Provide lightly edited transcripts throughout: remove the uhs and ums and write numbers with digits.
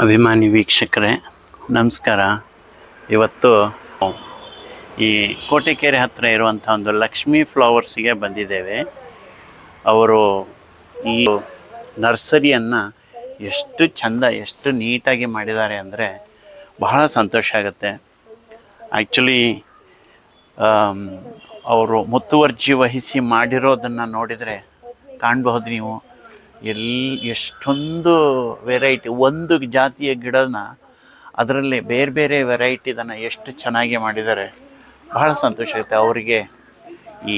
ಅಭಿಮಾನಿ ವೀಕ್ಷಕರೇ ನಮಸ್ಕಾರ. ಇವತ್ತು ಈ ಕೋಟೆಕೆರೆ ಹತ್ತಿರ ಇರುವಂಥ ಒಂದು ಲಕ್ಷ್ಮೀ ಫ್ಲವರ್ಸಿಗೆ ಬಂದಿದ್ದೇವೆ. ಅವರು ಈ ನರ್ಸರಿಯನ್ನು ಎಷ್ಟು ಚೆಂದ ಎಷ್ಟು ನೀಟಾಗಿ ಮಾಡಿದ್ದಾರೆ ಅಂದರೆ ಬಹಳ ಸಂತೋಷ ಆಗುತ್ತೆ. ಆ್ಯಕ್ಚುಲಿ ಅವರು ಮುತುವರ್ಜಿ ವಹಿಸಿ ಮಾಡಿರೋದನ್ನು ನೋಡಿದರೆ ಕಾಣಬಹುದು ನೀವು. ಎಷ್ಟೊಂದು ವೆರೈಟಿ, ಒಂದು ಜಾತಿಯ ಗಿಡನ ಅದರಲ್ಲಿ ಬೇರೆ ಬೇರೆ ವೆರೈಟಿದನ್ನು ಎಷ್ಟು ಚೆನ್ನಾಗಿ ಮಾಡಿದ್ದಾರೆ. ಬಹಳ ಸಂತೋಷ ಆಗುತ್ತೆ. ಅವರಿಗೆ ಈ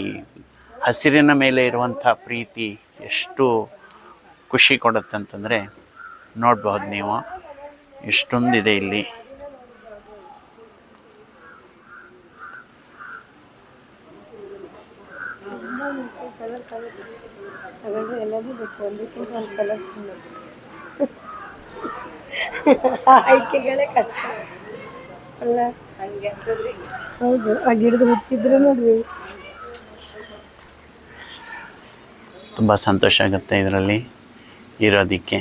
ಹಸಿರಿನ ಮೇಲೆ ಇರುವಂಥ ಪ್ರೀತಿ ಎಷ್ಟು ಖುಷಿ ಕೊಡುತ್ತೆ ಅಂತಂದರೆ ನೋಡಬಹುದು ನೀವು. ಎಷ್ಟೊಂದಿದೆ ಇಲ್ಲಿ. ಆಯ್ಕೆಗಳೇ ಕಷ್ಟ ಅಲ್ಲ, ಹೌದು. ಆ ಗಿಡದ ಹುಚ್ಚಿದ್ರೆ ನೋಡ್ರಿ ತುಂಬ ಸಂತೋಷ ಆಗುತ್ತೆ ಇದರಲ್ಲಿ ಇರೋದಕ್ಕೆ.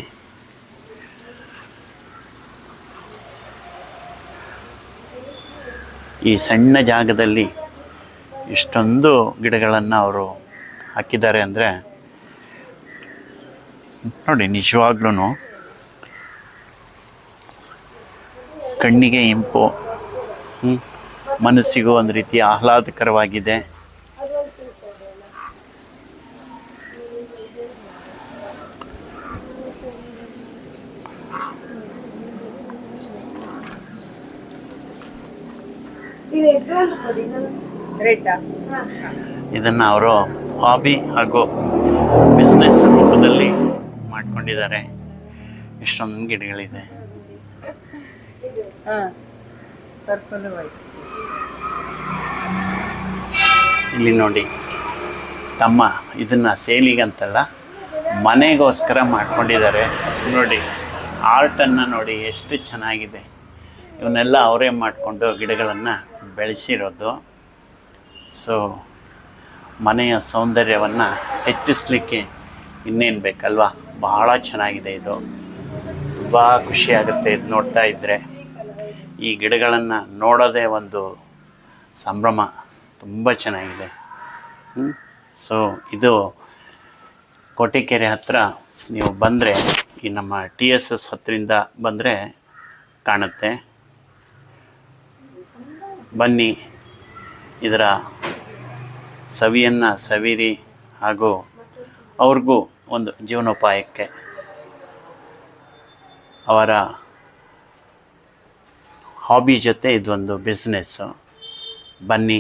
ಈ ಸಣ್ಣ ಜಾಗದಲ್ಲಿ ಇಷ್ಟೊಂದು ಗಿಡಗಳನ್ನು ಅವರು ಹಾಕಿದ್ದಾರೆ ಅಂದರೆ ನೋಡಿ, ನಿಜವಾಗ್ಲೂ ಕಣ್ಣಿಗೆ ಇಂಪು, ಮನಸ್ಸಿಗೂ ಒಂದು ರೀತಿ ಆಹ್ಲಾದಕರವಾಗಿದೆ. ಇದನ್ನು ಅವರು ಹಾಬಿ ಹಾಗೂ ಬಿಸ್ನೆಸ್ ರೂಪದಲ್ಲಿ ಮಾಡ್ಕೊಂಡಿದ್ದಾರೆ. ಎಷ್ಟೊಂದು ಗಿಡಗಳಿದೆ. ಇಲ್ಲಿ ನೋಡಿ, ತಮ್ಮ ಇದನ್ನು ಸೇಲಿಗಂತಲ್ಲ ಮನೆಗೋಸ್ಕರ ಮಾಡ್ಕೊಂಡಿದ್ದಾರೆ. ನೋಡಿ, ಆರ್ಟನ್ನು ನೋಡಿ ಎಷ್ಟು ಚೆನ್ನಾಗಿದೆ. ಇವನ್ನೆಲ್ಲ ಅವರೇ ಮಾಡಿಕೊಂಡು ಗಿಡಗಳನ್ನು ಬೆಳೆಸಿರೋದು. ಸೊ ಮನೆಯ ಸೌಂದರ್ಯವನ್ನು ಹೆಚ್ಚಿಸಲಿಕ್ಕೆ ಇನ್ನೇನು ಬೇಕಲ್ವಾ. ಬಹಳ ಚೆನ್ನಾಗಿದೆ ಇದು. ತುಂಬ ಖುಷಿಯಾಗುತ್ತೆ ಇದು ನೋಡ್ತಾ ಇದ್ದರೆ. ಈ ಗಿಡಗಳನ್ನು ನೋಡೋದೇ ಒಂದು ಸಂಭ್ರಮ. ತುಂಬ ಚೆನ್ನಾಗಿದೆ. ಸೊ ಇದು ಕೋಟೆಕೆರೆ ಹತ್ತಿರ ನೀವು ಬಂದರೆ, ಈ ನಮ್ಮ TSS ಹತ್ತಿರಿಂದ ಬಂದರೆ ಕಾಣುತ್ತೆ. ಬನ್ನಿ, ಇದರ ಸವಿಯನ್ನು ಸವಿರಿ. ಹಾಗೂ ಅವ್ರಿಗೂ ಒಂದು ಜೀವನೋಪಾಯಕ್ಕೆ ಅವರ ಹಾಬಿ ಜೊತೆ ಇದೊಂದು ಬಿಸ್ನೆಸ್ಸು. ಬನ್ನಿ,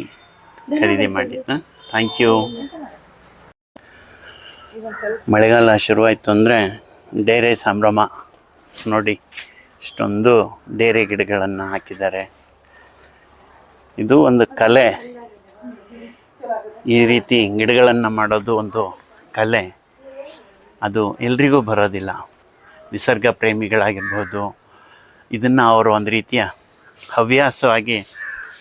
ಖರೀದಿ ಮಾಡಿ. Thank you. ಮಳೆಗಾಲ ಶುರುವಾಯಿತು ಅಂದರೆ ಡೇರೆ ಸಂಭ್ರಮ. ನೋಡಿ, ಇಷ್ಟೊಂದು ಡೇರೆ ಗಿಡಗಳನ್ನು ಹಾಕಿದ್ದಾರೆ. ಇದು ಒಂದು ಕಲೆ. ಈ ರೀತಿ ಗಿಡಗಳನ್ನು ಮಾಡೋದು ಒಂದು ಕಲೆ. ಅದು ಎಲ್ರಿಗೂ ಬರೋದಿಲ್ಲ. ನಿಸರ್ಗ ಪ್ರೇಮಿಗಳಾಗಿರ್ಬೋದು, ಇದನ್ನು ಅವರು ಒಂದು ರೀತಿಯ ಹವ್ಯಾಸವಾಗಿ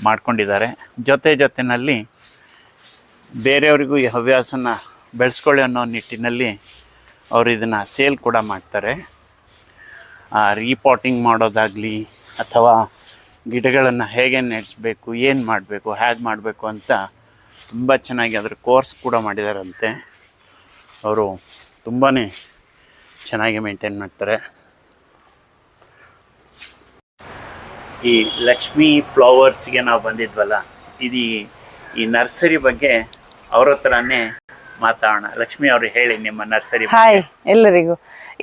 ಮಾಡ್ಕೊಂಡಿದ್ದಾರೆ. ಜೊತೆಯಲ್ಲಿ ಬೇರೆಯವರಿಗೂ ಈ ಹವ್ಯಾಸನ ಬೆಳೆಸ್ಕೊಳ್ಳಿ ಅನ್ನೋ ನಿಟ್ಟಿನಲ್ಲಿ ಅವರು ಇದನ್ನು ಸೇಲ್ ಕೂಡ ಮಾಡ್ತಾರೆ. ರೀಪಾಟಿಂಗ್ ಮಾಡೋದಾಗಲಿ ಅಥವಾ ಗಿಡಗಳನ್ನು ಹೇಗೆ ನೆಡೆಸಬೇಕು, ಏನು ಮಾಡಬೇಕು, ಹೇಗೆ ಮಾಡಬೇಕು ಅಂತ ತುಂಬ ಚೆನ್ನಾಗಿ ಅದರ ಕೋರ್ಸ್ ಕೂಡ ಮಾಡಿದಾರಂತೆ. ಅವರು ತುಂಬಾ ಚೆನ್ನಾಗಿ ಮೇಂಟೈನ್ ಮಾಡ್ತಾರೆ. ಈ ಲಕ್ಷ್ಮೀ ಫ್ಲವರ್ಸ್ಗೆ ನಾವು ಬಂದಿದ್ವಲ್ಲ, ಇದು ಈ ನರ್ಸರಿ ಬಗ್ಗೆ ಅವ್ರ ಹತ್ರನೇ ಮಾತಾಡೋಣ. ಲಕ್ಷ್ಮಿ ಅವರು ಹೇಳಿ ನಿಮ್ಮ ನರ್ಸರಿ. ಹಾಯ್ ಎಲ್ಲರಿಗೂ.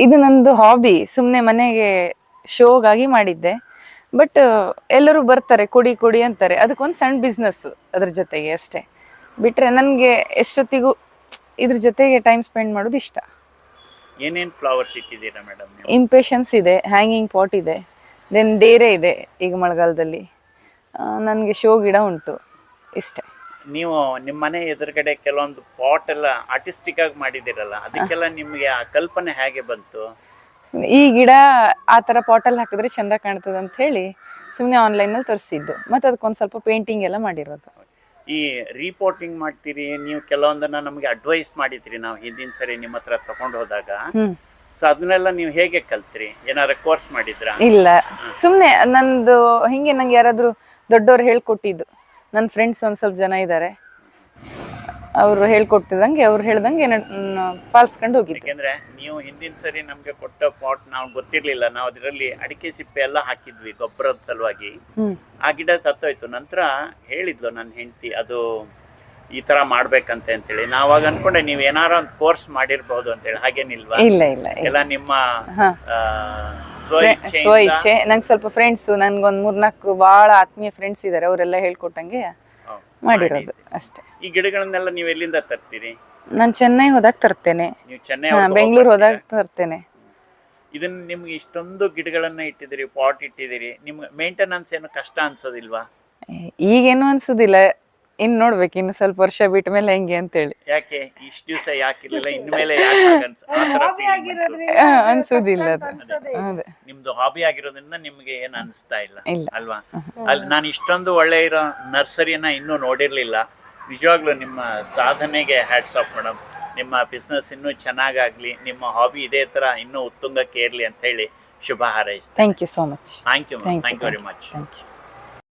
ಇದು ನಂದು ಹಾಬಿ. ಸುಮ್ಮನೆ ಮನೆಗೆ ಶೋಗಾಗಿ ಮಾಡಿದ್ದೆ. ಬಟ್ ಎಲ್ಲರೂ ಬರ್ತಾರೆ, ಕೊಡಿ ಅಂತಾರೆ. ಅದಕ್ಕೊಂದು ಸಣ್ಣ ಬಿಸ್ನೆಸ್ ಅದ್ರ ಜೊತೆಗೆ ಅಷ್ಟೇ. ಬಿಟ್ರೆ ನನಗೆ ಎಷ್ಟೊತ್ತಿಗೂ ಇದ್ರ ಜೊತೆಗೆ ಟೈಮ್ ಸ್ಪೆಂಡ್ ಮಾಡೋದು ಇಷ್ಟ. ಏನೇನು ಫ್ಲವರ್ಸ್ ಇಟ್ಟಿದ್ದೀರಾ ಮೇಡಮ್? ಇಂಪೇಷನ್ಸ್ ಇದೆ, ಹ್ಯಾಂಗಿಂಗ್ ಪಾಟ್ ಇದೆ, ದೆನ್ ಡೇರೆ ಇದೆ. ಈಗ ಮಳೆಗಾಲದಲ್ಲಿ ನನಗೆ ಶೋ ಗಿಡ ಉಂಟು. ಇಷ್ಟೇ. ನೀವು ನಿಮ್ಮ ಮನೆ ಎದುರುಗಡೆ ಕೆಲವೊಂದು ಪಾಟ್ ಎಲ್ಲ ಆರ್ಟಿಸ್ಟಿಕ್ ಆಗಿ ಮಾಡಿದಿರಲ್ಲ, ಅದಕ್ಕೆಲ್ಲ ನಿಮಗೆ ಆ ಕಲ್ಪನೆ ಹೇಗೆ ಬಂತು? ಈ ಗಿಡ ಆ ಥರ ಪಾಟಲ್ಲಿ ಹಾಕಿದ್ರೆ ಚೆಂದ ಕಾಣ್ತದೆ ಅಂತ ಹೇಳಿ ಸುಮ್ಮನೆ ಆನ್ಲೈನಲ್ಲಿ ತರಿಸಿದ್ದು. ಮತ್ತು ಅದಕ್ಕೊಂದು ಸ್ವಲ್ಪ ಪೇಂಟಿಂಗ್ ಎಲ್ಲ ಮಾಡಿರೋದು. ಈ ರಿಪೋರ್ಟಿಂಗ್ ಮಾಡ್ತೀರಿ ನೀವು, ಕೆಲವೊಂದನ್ನ ನಮಗೆ ಅಡ್ವೈಸ್ ಮಾಡಿದ್ರಿ ನಾವು ಹಿಂದಿನ ಸರಿ ನಿಮ್ಮ ಹತ್ರ ತಗೊಂಡು ಹೋದಾಗ. ಸೊ ಅದನ್ನೆಲ್ಲ ನೀವು ಹೇಗೆ ಕಲ್ತ್ರಿ? ಏನಾರ ಕೋರ್ಸ್ ಮಾಡಿದ್ರಾ? ಇಲ್ಲ, ಸುಮ್ನೆ ನಂದು ಹಿಂಗೆ ನಂಗೆ ಯಾರಾದ್ರೂ ದೊಡ್ಡವ್ರು ಹೇಳ್ಕೊಟ್ಟಿದ್ದು. ನನ್ನ ಫ್ರೆಂಡ್ಸ್ ಒಂದ್ ಸ್ವಲ್ಪ ಜನ ಇದ್ದಾರೆ, ಅವ್ರು ಹೇಳ್ಕೊಟ್ಟಿದಂಗೆ ಅವ್ರು ಹೇಳ್ದಂಗೆ ಪಾಲಿಸ್ಕೊಂಡು ಹೋಗಿದ್ದೆ. ಯಾಕೆಂದ್ರೆ ನೀವು ಹಿಂದಿನ ಸರಿ ನಮ್ಗೆ ಕೊಟ್ಟ ಪಾಟ್ ನಾವು ಗೊತ್ತಿರ್ಲಿಲ್ಲ, ನಾವು ಅದರಲ್ಲಿ ಅಡಿಕೆ ಸಿಪ್ಪೆ ಎಲ್ಲ ಹಾಕಿದ್ವಿ ಗೊಬ್ಬರದ ಸಲುವಾಗಿ. ಆ ಗಿಡ ಸತ್ತೋಯ್ತು. ನಂತರ ಹೇಳಿದ್ಲು ನನ್ನ ಹೆಂಡತಿ ಅದು ಈ ತರ ಮಾಡ್ಬೇಕಂತೆ ಅಂತೇಳಿ. ನಾವಾಗ ಅನ್ಕೊಂಡೆ ನೀವ್ ಏನಾರ ಒಂದು ಕೋರ್ಸ್ ಮಾಡಿರ್ಬಹುದು ಅಂತೇಳಿ. ಹಾಗೇನಿಲ್ವಾ? ಇಲ್ಲ ಇಲ್ಲ ಎಲ್ಲ ನಿಮ್ಮ ಸ್ವ ಇಚ್ಛೆ. ನಂಗೆ ಸ್ವಲ್ಪ ಫ್ರೆಂಡ್ಸ್, ನನ್ಗೊಂದ್ 3-4 ಬಹಳ ಆತ್ಮೀಯ ಫ್ರೆಂಡ್ಸ್ ಇದಾರೆ, ಅವರೆಲ್ಲ ಹೇಳ್ಕೊಟ್ಟಂಗೆ ಮಾಡಿರೋದು ಅಷ್ಟೇ. ಈ ಗಿಡಗಳನ್ನೆಲ್ಲ ನೀವು ಎಲ್ಲಿಂದ ತರ್ತೀರಿ? ನಾನು ಚೆನ್ನೈ ಹೋದಾಗ ತರ್ತೇನೆ, ನೀವು ಚೆನ್ನೈ ಬೆಂಗಳೂರು ಹೋದಾಗ ತರ್ತೇನೆ. ಇದನ್ನ ನಿಮ್ಗೆ ಇಷ್ಟೊಂದು ಗಿಡಗಳನ್ನ ಇಟ್ಟಿದ್ದೀರಿ, ಪಾಟ್ ಇಟ್ಟಿದ್ದೀರಿ, ನಿಮ್ಗೆ ಮೇಂಟೆನೆನ್ಸ್ ಏನು ಕಷ್ಟ ಅನ್ಸೋದಿಲ್ವಾ? ಈಗೇನು ಅನ್ಸುದಿಲ್ಲ, ಇನ್ ನೋಡ್ಬೇಕು ಇನ್ನು ಸ್ವಲ್ಪ ವರ್ಷ ಬಿಟ್ಟ ಮೇಲೆ ಹೆಂಗೆ ಅಂತೇಳಿ. ಯಾಕೆ ಇಷ್ಟು ದಿವಸ ಯಾಕಿರ್ಲಿಲ್ಲ, ಇನ್ಮೇಲೆ ಅನ್ಸುದಿಲ್ಲ ಅದು. ಅದೇ ನಿಮ್ದು ಹಾಬಿ ಆಗಿರೋದ್ರಿಂದ ನಿಮ್ಗೆ ಏನ್ ಅನಿಸ್ತಾ ಇಲ್ಲ ಅಲ್ವಾ? ಅಲ್ಲಿ ನಾನು ಇಷ್ಟೊಂದು ಒಳ್ಳೆ ಇರೋ ನರ್ಸರಿಯನ್ನ ಇನ್ನೂ ನೋಡಿರ್ಲಿಲ್ಲ. ನಿಜವಾಗ್ಲೂ ನಿಮ್ಮ ಸಾಧನೆಗೆ ಹ್ಯಾಟ್ಸ್ ಆಫ್ ಮೇಡಮ್. ನಿಮ್ಮ ಬಿಸ್ನೆಸ್ ಇನ್ನೂ ಚೆನ್ನಾಗಾಗ್ಲಿ, ನಿಮ್ಮ ಹಾಬಿ ಇದೇ ತರ ಇನ್ನೂ ಉತ್ತುಂಗಕ್ಕೆ ಇರ್ಲಿ ಅಂತ ಹೇಳಿ ಶುಭ ಹಾರೈಸ್ತೀನಿ. Thank you so much. Thank you very much. Thank you.